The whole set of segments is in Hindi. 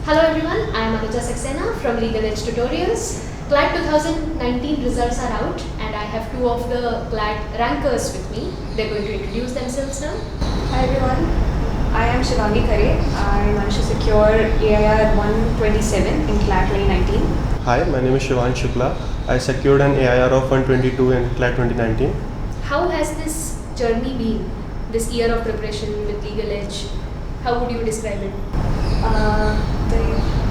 Hello everyone, I am Anuja Saxena from Legal Edge Tutorials. CLAT 2019 results are out and I have two of the CLAT rankers with me. They're going to introduce themselves now. Hi everyone, I am Shivangi Khare. I managed to secure AIR 127 in CLAT 2019. Hi, my name is Shivan Shukla. I secured an AIR of 122 in CLAT 2019. How has this journey been, this year of preparation with Legal Edge? How would you describe it?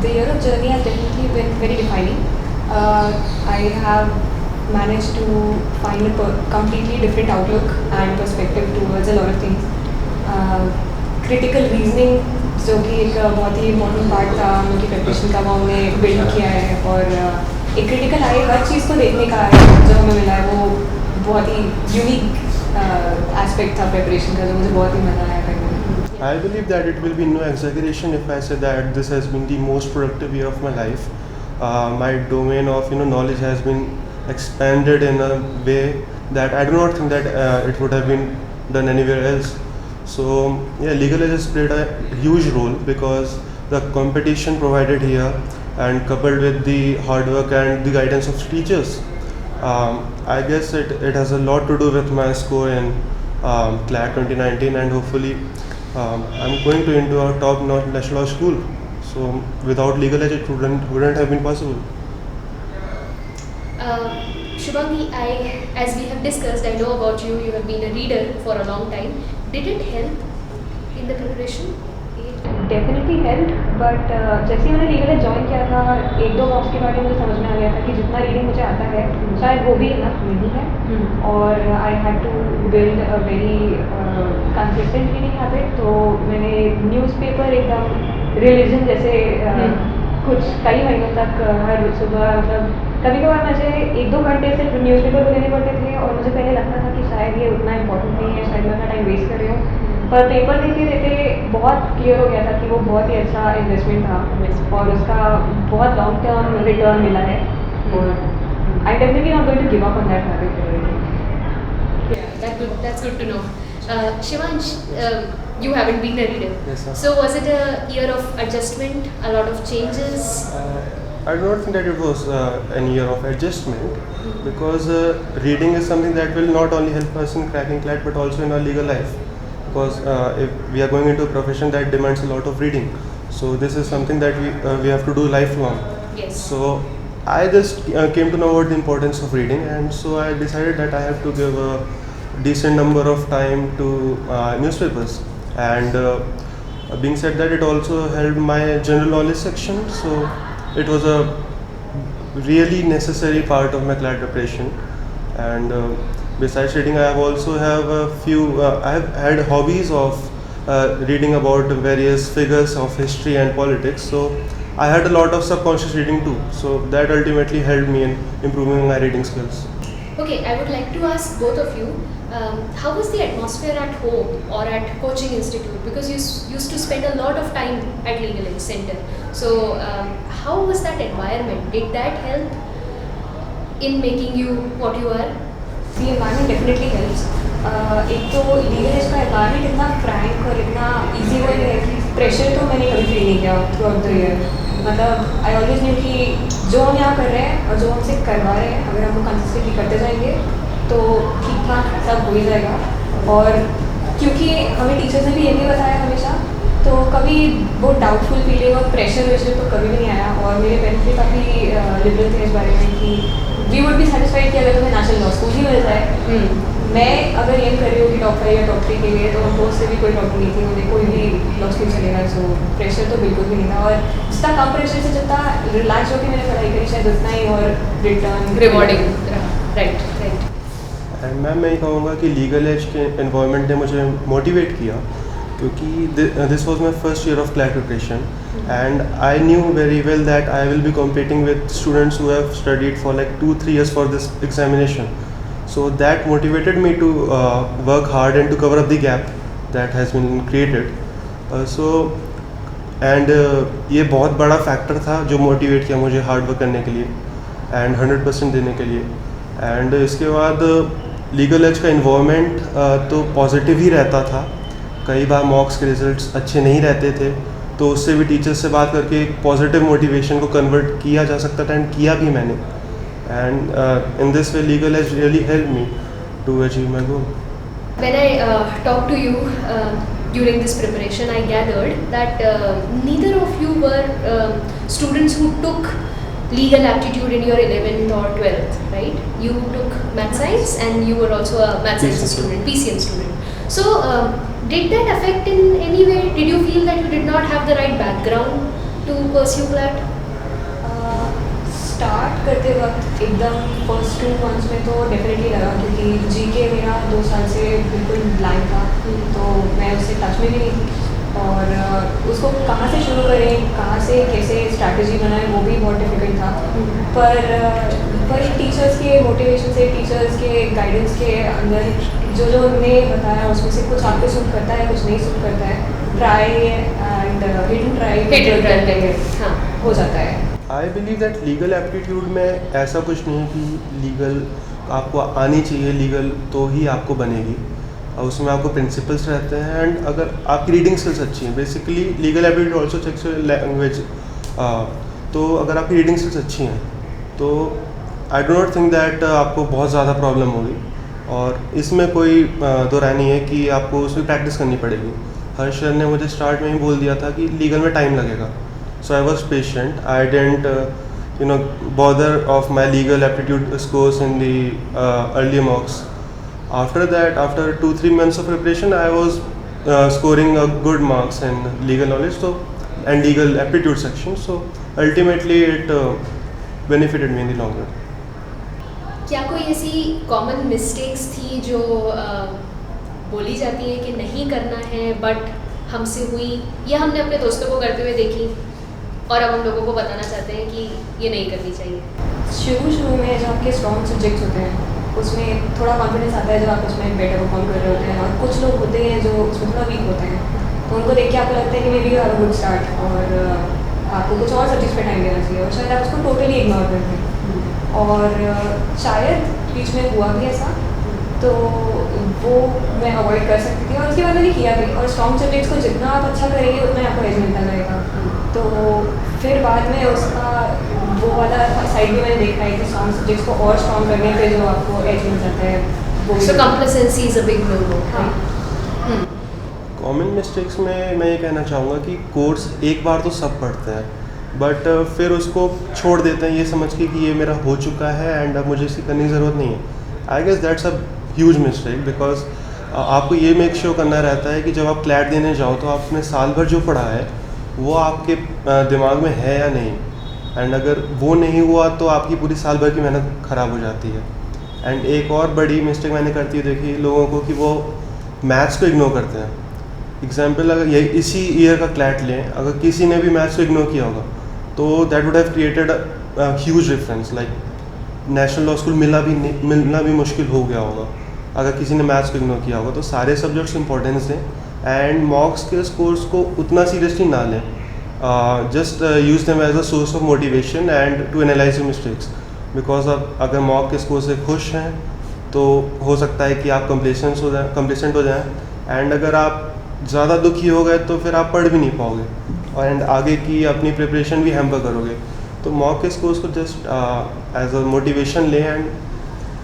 The year of journey has definitely been very defining. I have managed to find a completely different outlook and perspective towards a lot of things. Critical reasoning जो कि एक बहुत ही इम्पोर्टेंट पार्ट था उनकी प्रिपरेशन का, वो हमने बिल्ड किया है और एक क्रिटिकल आई हर चीज़ को देखने का जो हमें मिला है वो बहुत ही यूनिक एस्पेक्ट था प्रिपरेशन का, जो मुझे बहुत ही मज़ा आया करने में. I believe that it will be no exaggeration if I say that this has been the most productive year of my life. My domain of knowledge has been expanded in a way that I do not think that it would have been done anywhere else. So yeah, Legal Edge has played a huge role because the competition provided here and coupled with the hard work and the guidance of teachers, I guess it has a lot to do with my score in CLAT 2019, and hopefully I'm going to into a top national law school. So without Legal Edge it wouldn't have been possible. Shivangi, as we have discussed, I know about you, you have been a reader for a long time. Did it help in the preparation? Definitely help, but जैसे ही मैंने लीगल एज ज्वाइन किया था एक दो मॉक्स के बाद मुझे समझ में आ गया था कि जितना रीडिंग मुझे आता है शायद वो भी इनफ नहीं है, और I had to build a very consistent reading habit. तो मैंने न्यूज़पेपर एकदम रिलीजन जैसे कुछ कई महीनों तक हर सुबह, मतलब कभी कभार मुझे एक दो घंटे सिर्फ न्यूज़पेपर को देने पड़ते थे और मुझे पहले लगता था कि शायद ये उतना इम्पोर्टेंट नहीं है, शायद मैं अपना टाइम वेस्ट कर रही हूँ, पर पेपर देते देते बहुत क्लियर हो गया था कि वो बहुत ही अच्छा इन्वेस्टमेंट था और उसका बहुत लॉन्ग टर्म रिटर्न मिला है. और I definitely not going to give up on that habit. That's good to know. Shivansh, you haven't been a reader. Yes, sir. So was it a year of adjustment, a lot of changes? I do not think that it was an year of adjustment, because reading is something that will not only help us in cracking CLAT but also in our legal life. Because if we are going into a profession that demands a lot of reading, so this is something that we have to do lifelong. Yes. So I just came to know about the importance of reading, and so I decided that I have to give a decent number of time to newspapers. And being said that, it also helped my general knowledge section, so it was a really necessary part of my CLAT preparation. And besides reading, I have also have a few. I have had hobbies of reading about various figures of history and politics. So I had a lot of subconscious reading too. So that ultimately helped me in improving my reading skills. Okay, I would like to ask both of you, how was the atmosphere at home or at coaching institute? Because you used to spend a lot of time at Legal Edge Center. So how was that environment? Did that help in making you what you are? The environment definitely helps. एक तो लीगल एज का environment इतना फ्रैंक और इतना ईजी गोइंग है कि प्रेशर तो मैंने कभी फील नहीं किया थ्रू आउट द ईयर. मतलब आई ऑलवेज न्यू कि जो हम यहाँ कर रहे हैं और जो हमसे करवा रहे हैं, अगर हम वो कंसिस्टेंटली करते जाएंगे तो ठीक ठाक सब हो ही जाएगा. और क्योंकि हमें टीचर्स ने भी ये नहीं बताया हमेशा, तो कभी वो डाउटफुल फीलिंग और प्रेशर वेशर तो कभी भी नहीं आया. और मेरे पेरेंट्स भी काफ़ी लिबरल थे इस बारे में कि वी वुड बी सेटिस्फाइड कि अगर तुम्हें नेशनल लॉ स्कूल ही मिल जाए. मैं अगर एम कर रही हूँ कि टॉप 5 या टॉप 3 के लिए, तो उनको उससे भी कोई प्रॉब्लम नहीं थी, मुझे कोई भी लॉ स्कूल चलेगा. सो प्रेशर तो बिल्कुल भी नहीं था, और जितना कम प्रेशर से जितना रिलैक्स होकर मैंने पढ़ाई करी शायद उतना ही और return rewarding. Right. And ma'am मैं ये कहूँगा कि लीगल एज के एनवायरनमेंट ने मुझे मोटिवेट किया, क्योंकि this was my first year of CLAT preparation, and I knew very well that I will be competing with students who have studied for like 2-3 years for this examination. So that motivated me to work hard and to cover up the gap that has been created. ये बहुत बड़ा फैक्टर था जो मोटिवेट किया मुझे हार्ड वर्क करने के लिए एंड 100% देने के लिए. एंड इसके बाद लीगल एज का इन्वॉल्वमेंट तो पॉजिटिव ही रहता था. कई बार मॉक्स के रिजल्ट्स अच्छे नहीं रहते थे, तो उससे भी टीचर्स से बात करके एक पॉजिटिव मोटिवेशन को कन्वर्ट किया जा सकता था, एंड किया भी मैंने. And in this way legal has really help me to achieve my goal. When I talked to you during this preparation, I gathered that neither of you were students who took legal aptitude in your 11th or 12th, right? You took math science and you were also a math science student, PCM student. So, did that affect in any way? Did you feel that you did not have the right background to pursue that? Start करते वक्त एकदम फर्स्ट 2 मंथ्स में तो डेफिनेटली लगा, क्योंकि जीके मेरा 2 साल से बिल्कुल ब्लैंक था, तो मैं उससे टच में भी नहीं थी, और उसको कहाँ से शुरू करें, कहाँ से कैसे स्ट्रैटेजी बनाएं, वो भी बहुत डिफिकल्ट था. पर टीचर्स के मोटिवेशन से, टीचर्स के गाइडेंस के अंदर जो उन्होंने बताया उसमें से कुछ आपको सूट करता है, कुछ नहीं सूट करता है, ट्राई एंड हिट ट्राई हाँ हो जाता है. I believe that legal aptitude में ऐसा कुछ नहीं है कि लीगल आपको आनी चाहिए लीगल तो ही आपको बनेगी. उसमें आपको प्रिंसिपल्स रहते हैं, एंड अगर आपकी रीडिंग स्किल्स अच्छी हैं, basically legal aptitude also checks language. तो अगर आपकी रीडिंग स्किल्स अच्छी हैं तो I do not think that आपको बहुत ज़्यादा प्रॉब्लम होगी. और इसमें कोई दो राय नहीं है कि आपको उसमें प्रैक्टिस करनी पड़ेगी. हर्ष सर ने मुझे स्टार्ट में ही बोल दिया था कि लीगल में टाइम लगेगा. So I was patient. I didn't, bother of my legal aptitude scores in the early mocks. After that, after 2-3 months of preparation, I was scoring good marks in legal knowledge and legal aptitude section. So ultimately, it benefited me in the long run. क्या कोई ऐसी कॉमन मिस्टेक्स थी जो बोली जाती है कि नहीं करना है बट हमसे हुई, या हमने अपने दोस्तों को करते हुए देखी और अब हम लोगों को बताना चाहते हैं कि ये नहीं करनी चाहिए? शुरू में जो आपके स्ट्रॉन्ग सब्जेक्ट्स होते हैं उसमें थोड़ा कॉन्फिडेंस आता है जब आप उसमें बेटर परफॉर्म कर रहे होते हैं, और कुछ लोग होते हैं जो उसमें थोड़ा वीक होते हैं, तो उनको देख के आपको लगता है कि may be you have a good start, और आपको कुछ और सब्जेक्ट्स पे टाइम देना चाहिए, और शायद आप उसको टोटली इग्नोर कर दें. और शायद बीच में हुआ भी ऐसा, तो वो मैं अवॉइड कर सकती थी, और उसके बाद मैंने किया भी. और स्ट्रॉन्ग सब्जेक्ट्स को जितना आप अच्छा करेंगे उतना आपको एज मिलता रहेगा. तो फिर बाद में उसका वो वाला साइड भी मैंने देखा है कि स्ट्रॉन्ग सब्जेक्ट्स को और स्ट्रॉन्ग करने पे जो आपको एज मिल जाता है वो. So complacency is a big no. Common mistakes में मैं ये कहना चाहूँगा कि कोर्स एक बार तो सब पढ़ते हैं, बट फिर उसको छोड़ देते हैं ये समझ के कि ये मेरा हो चुका है एंड अब मुझे इसकी करने की ज़रूरत नहीं है. I guess that's a huge mistake, because आपको ये मेक श्योर करना रहता है कि जब आप क्लैट देने जाओ तो आपने साल भर जो पढ़ा है वो आपके दिमाग में है या नहीं, एंड अगर वो नहीं हुआ तो आपकी पूरी साल भर की मेहनत ख़राब हो जाती है. एंड एक और बड़ी मिस्टेक मैंने करती है देखी लोगों को कि वो मैथ्स को इग्नोर करते हैं. एग्जाम्पल अगर यही इसी ईयर का क्लैट लें, अगर किसी ने भी मैथ्स को इग्नोर किया होगा तो that would have created a huge difference. Like national law school मिलना भी मुश्किल हो गया होगा अगर किसी ने मैथ्स को इग्नोर किया होगा. तो सारे सब्जेक्ट्स इंपॉर्टेंस दें, एंड मॉक्स के स्कोर्स को उतना सीरियसली ना लें. Just use them as a source of motivation and to analyse your mistakes, because आप अगर मॉक के स्कोर से खुश हैं तो हो सकता है कि आप कंप्लेसेंट हो जाएं, एंड अगर आप ज़्यादा दुखी हो गए तो फिर आप पढ़ भी नहीं पाओगे और एंड आगे की अपनी प्रिपरेशन भी हैम्पर करोगे. तो मॉक के स्कोर्स को जस्ट एज अ मोटिवेशन लें एंड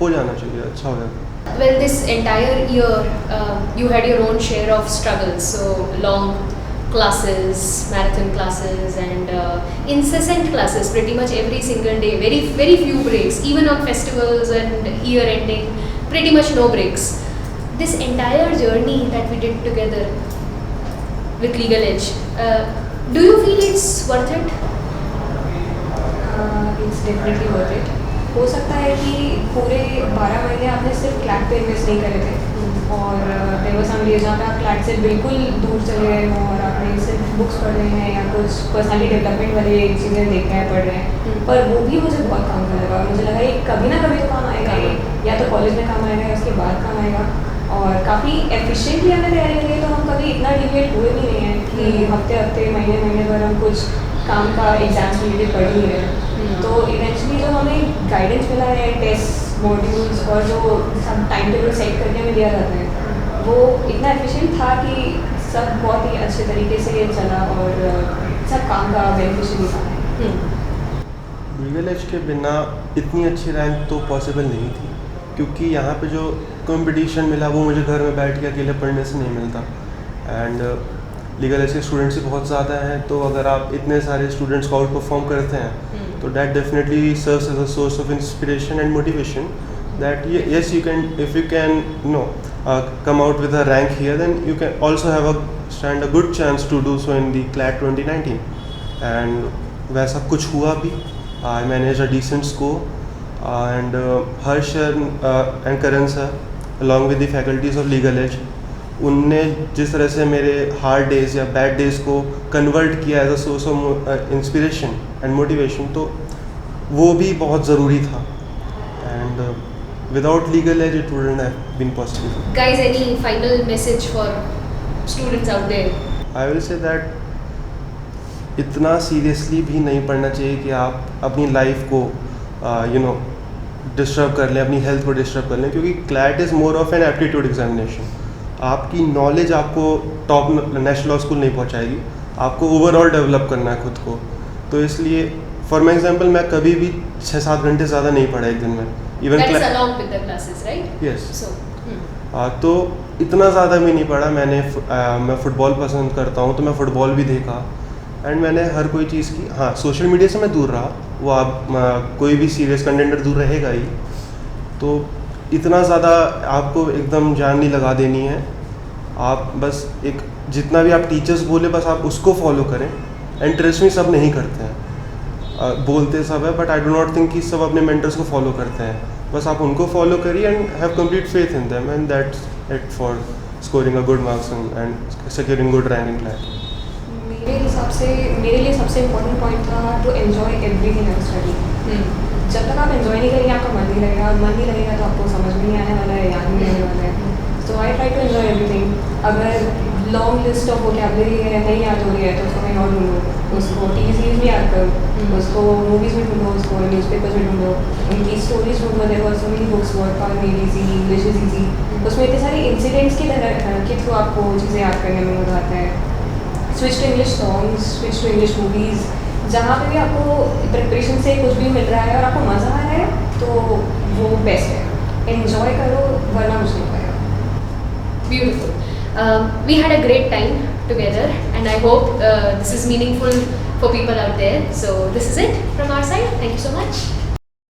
हो जाना चाहिए, अच्छा हो जाएगा. Well, this entire year, you had your own share of struggles. So long classes, marathon classes, and incessant classes. Pretty much every single day. Very, very few breaks. Even on festivals and year ending, pretty much no breaks. This entire journey that we did together with Legal Edge, do you feel it's worth it? It's definitely worth it. हो सकता है कि पूरे 12 महीने आपने सिर्फ क्लैट पे इन्वेस्ट नहीं करे थे, और देयर वर सम डेज जहाँ पे आप क्लैट से बिल्कुल दूर चले गए हो और आपने सिर्फ बुक्स पढ़ रहे हैं या कुछ पर्सनैलिटी डेवलपमेंट वाली चीज़ें देख रहे हैं, पढ़ रहे हैं, पर वो भी मुझे बहुत काम कर लगा. मुझे लगा ये कभी ना कभी तो काम आएगा, या तो कॉलेज में काम आएगा या उसके बाद काम आएगा. और काफ़ी एफिशिएंटली हमने तैयारी करी, तो हम कभी इतना डिविएट हुए भी नहीं हैं कि हफ्ते महीने भर हम कुछ काम का एग्जाम्स रिलेटेड पढ़ ही रहे हैं. तो इवेंचुअली जो हमें गाइडेंस मिला है, टेस्ट मॉड्यूल्स और जो सब टाइम टेबल सेट करके हमें दिया जाता है, वो इतना एफिशिएंट था कि सब बहुत ही अच्छे तरीके से चला और सब काम का बेनिफिशियरी था। लीगल एज के बिना इतनी अच्छी रैंक तो पॉसिबल नहीं थी, क्योंकि यहाँ पे जो कंपटीशन मिला वो मुझे घर में बैठ के अकेले पढ़ने से नहीं मिलता। एंड लीगल एज के स्टूडेंट्स ही बहुत ज़्यादा हैं, तो अगर आप इतने सारे स्टूडेंट्स को आउट परफॉर्म करते हैं तो that definitely serves as a source of inspiration and motivation that yes, you can, if you can come out with a rank here, then you can also have a good chance to do so in the CLAT 2019. And वैसा कुछ हुआ भी. I managed a decent score, and Harsh and Karan sir along with the faculties of Legal Edge, उनने जिस तरह से मेरे हार्ड डेज या बैड डेज को कन्वर्ट किया as a source of inspiration and motivation, तो वो भी बहुत ज़रूरी था. And without legal edge it wouldn't have been possible. Guys, any final message for students out there? I will say that इतना सीरियसली भी नहीं पढ़ना चाहिए कि आप अपनी लाइफ को डिस्टर्ब कर लें, अपनी हेल्थ को डिस्टर्ब कर लें, क्योंकि CLAT is more of an aptitude examination. आपकी नॉलेज आपको टॉप नेशनल लॉ स्कूल नहीं पहुंचाएगी, आपको ओवरऑल डेवलप करना है खुद को. तो इसलिए फॉर माई एग्जाम्पल मैं कभी भी 6-7 घंटे ज़्यादा नहीं पढ़ा एक दिन में. That is along with the classes, right? Yes. So, तो इतना ज़्यादा भी नहीं पढ़ा. मैं फ़ुटबॉल पसंद करता हूँ तो मैं फ़ुटबॉल भी देखा, एंड मैंने हर कोई चीज़ की. हाँ, सोशल मीडिया से मैं दूर रहा, वो आप कोई भी सीरियस कंटेंटर दूर रहेगा ही. तो इतना ज़्यादा आपको एकदम जान नहीं लगा देनी है. आप बस एक जितना भी आप टीचर्स बोले बस आप उसको फॉलो करें. एंड ट्रस्ट में सब नहीं करते हैं, बोलते सब है, but I do not think कि सब अपने मेंटर्स को फॉलो करते हैं. बस आप उनको फॉलो करिए and have complete faith in them, and that's it for scoring a good marks and securing good rank in CLAT. मेरे हिसाब से मेरे लिए सबसे इम्पोर्टेंट पॉइंट था to enjoy everything in study. जब तक आप एन्जॉय नहीं करेंगे आपका मन नहीं लगेगा, मन नहीं लगेगा तो आपको समझ में नहीं आने वाला है, याद नहीं रहने वाला है. So I try to enjoy everything. अगर लॉन्ग लिस्ट ऑफ वोकैबुलरी है नहीं याद हो रही है तो उसको कहीं और ढूंढो, उसको टीवी सीरीज भी याद करो, उसको मूवीज़ में ढूंढो, उसको न्यूज़पेपर्स में ढूंढो, उनकी स्टोरीज ढूंढो. There were so many books, word for made easy, English is easy. उसमें इतने सारे इंसिडेंट्स की तरह के थ्रू आपको चीज़ें याद करने में मजा आता है. Switch to English songs, switch to English movies. जहाँ पे भी आपको प्रिपरेशन से कुछ भी मिल रहा है और आपको मज़ा आ रहा है तो वो बेस्ट है. एन्जॉय करो वरना कुछ नहीं पाएगा. beautiful. We had a great time together, and I hope this is meaningful for people out there. So this is it from our side. Thank you so much.